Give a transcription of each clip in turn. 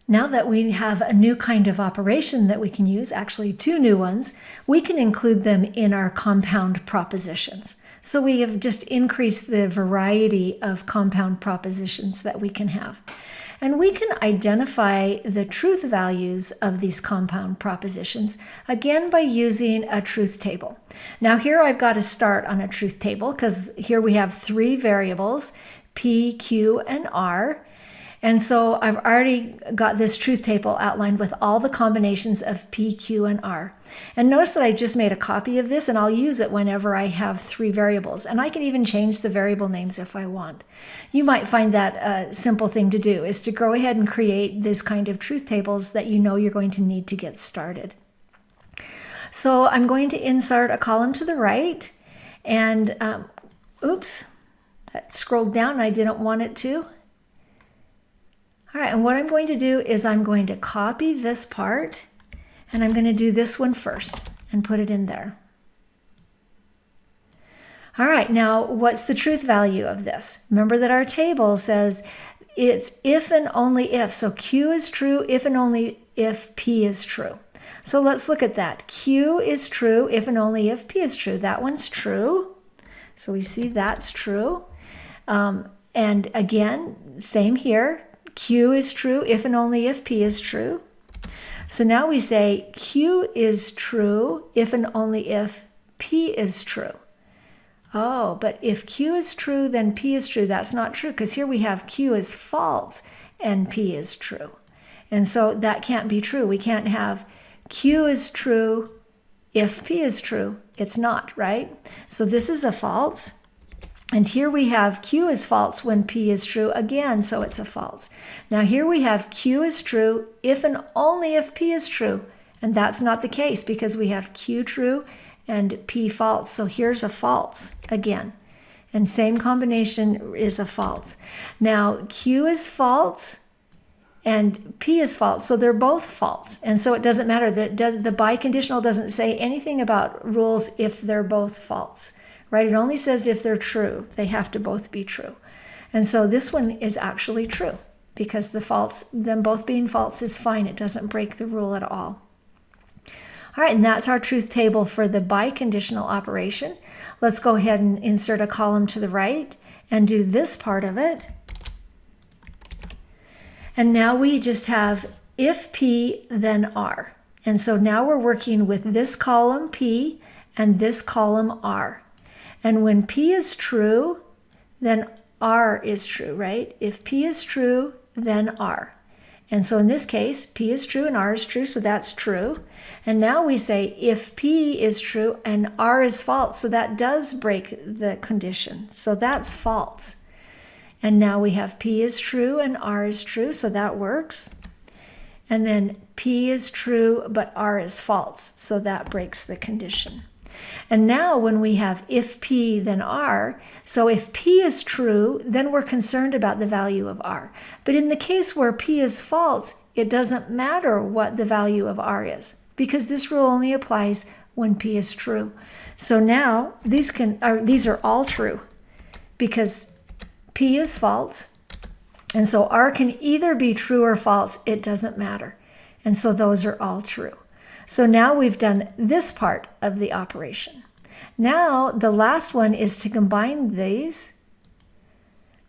Now that we have a new kind of operation that we can use, actually two new ones, we can include them in our compound propositions. So we have just increased the variety of compound propositions that we can have. And we can identify the truth values of these compound propositions, again, by using a truth table. Now here I've got to start on a truth table because here we have three variables, P, Q, and R. And so I've already got this truth table outlined with all the combinations of P, Q, and R. And notice that I just made a copy of this, and I'll use it whenever I have three variables. And I can even change the variable names if I want. You might find that a simple thing to do, is to go ahead and create this kind of truth tables that you know you're going to need to get started. So I'm going to insert a column to the right, and oops, that scrolled down and I didn't want it to. All right, and what I'm going to do is I'm going to copy this part, and I'm going to do this one first and put it in there. All right, now what's the truth value of this? Remember that our table says it's if and only if. So Q is true if and only if P is true. So let's look at that. Q is true if and only if P is true. That one's true. So we see that's true. And again, same here. Q is true if and only if P is true. So now we say Q is true if and only if P is true. Oh, but if Q is true, then P is true. That's not true, because here we have Q is false and P is true. And so that can't be true. We can't have Q is true if P is true. It's not, right? So this is a false. And here we have Q is false when P is true again, so it's a false. Now here we have Q is true if and only if P is true. And that's not the case, because we have Q true and P false. So here's a false again. And same combination is a false. Now Q is false and P is false. So they're both false. And so it doesn't matter. The biconditional doesn't say anything about rules if they're both false. Right? It only says if they're true. They have to both be true. And so this one is actually true, because the false, them both being false, is fine. It doesn't break the rule at all. All right, and that's our truth table for the biconditional operation. Let's go ahead and insert a column to the right and do this part of it. And now we just have if P, then R. And so now we're working with this column P and this column R. And when P is true, then R is true, right? If P is true, then R. And so in this case, P is true and R is true, so that's true. And now we say if P is true and R is false, so that does break the condition. So that's false. And now we have P is true and R is true, so that works. And then P is true, but R is false, so that breaks the condition. And now when we have if P, then R, so if P is true, then we're concerned about the value of R. But in the case where P is false, it doesn't matter what the value of R is, because this rule only applies when P is true. So now these are all true, because P is false, and so R can either be true or false. It doesn't matter. And so those are all true. So now we've done this part of the operation. Now the last one is to combine these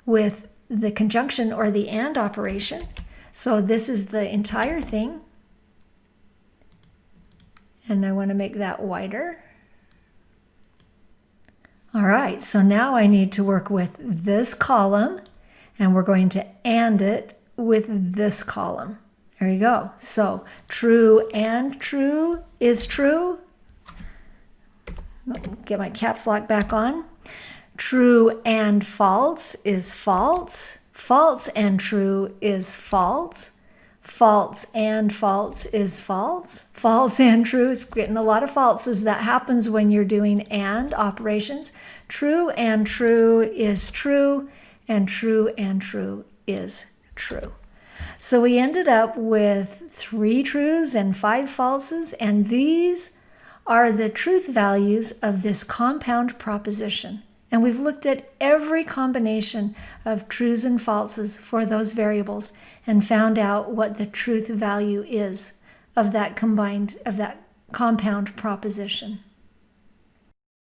with the conjunction or the AND operation. So this is the entire thing. And I want to make that wider. All right, so now I need to work with this column, and we're going to AND it with this column. There you go. So true and true is true. Get my caps lock back on. True and false is false. False and true is false. False and false is false. False and true is getting a lot of falses. That happens when you're doing AND operations. True and true is true, and true is true. So we ended up with 3 trues and 5 falses, and these are the truth values of this compound proposition. And we've looked at every combination of trues and falses for those variables and found out what the truth value is of that compound proposition.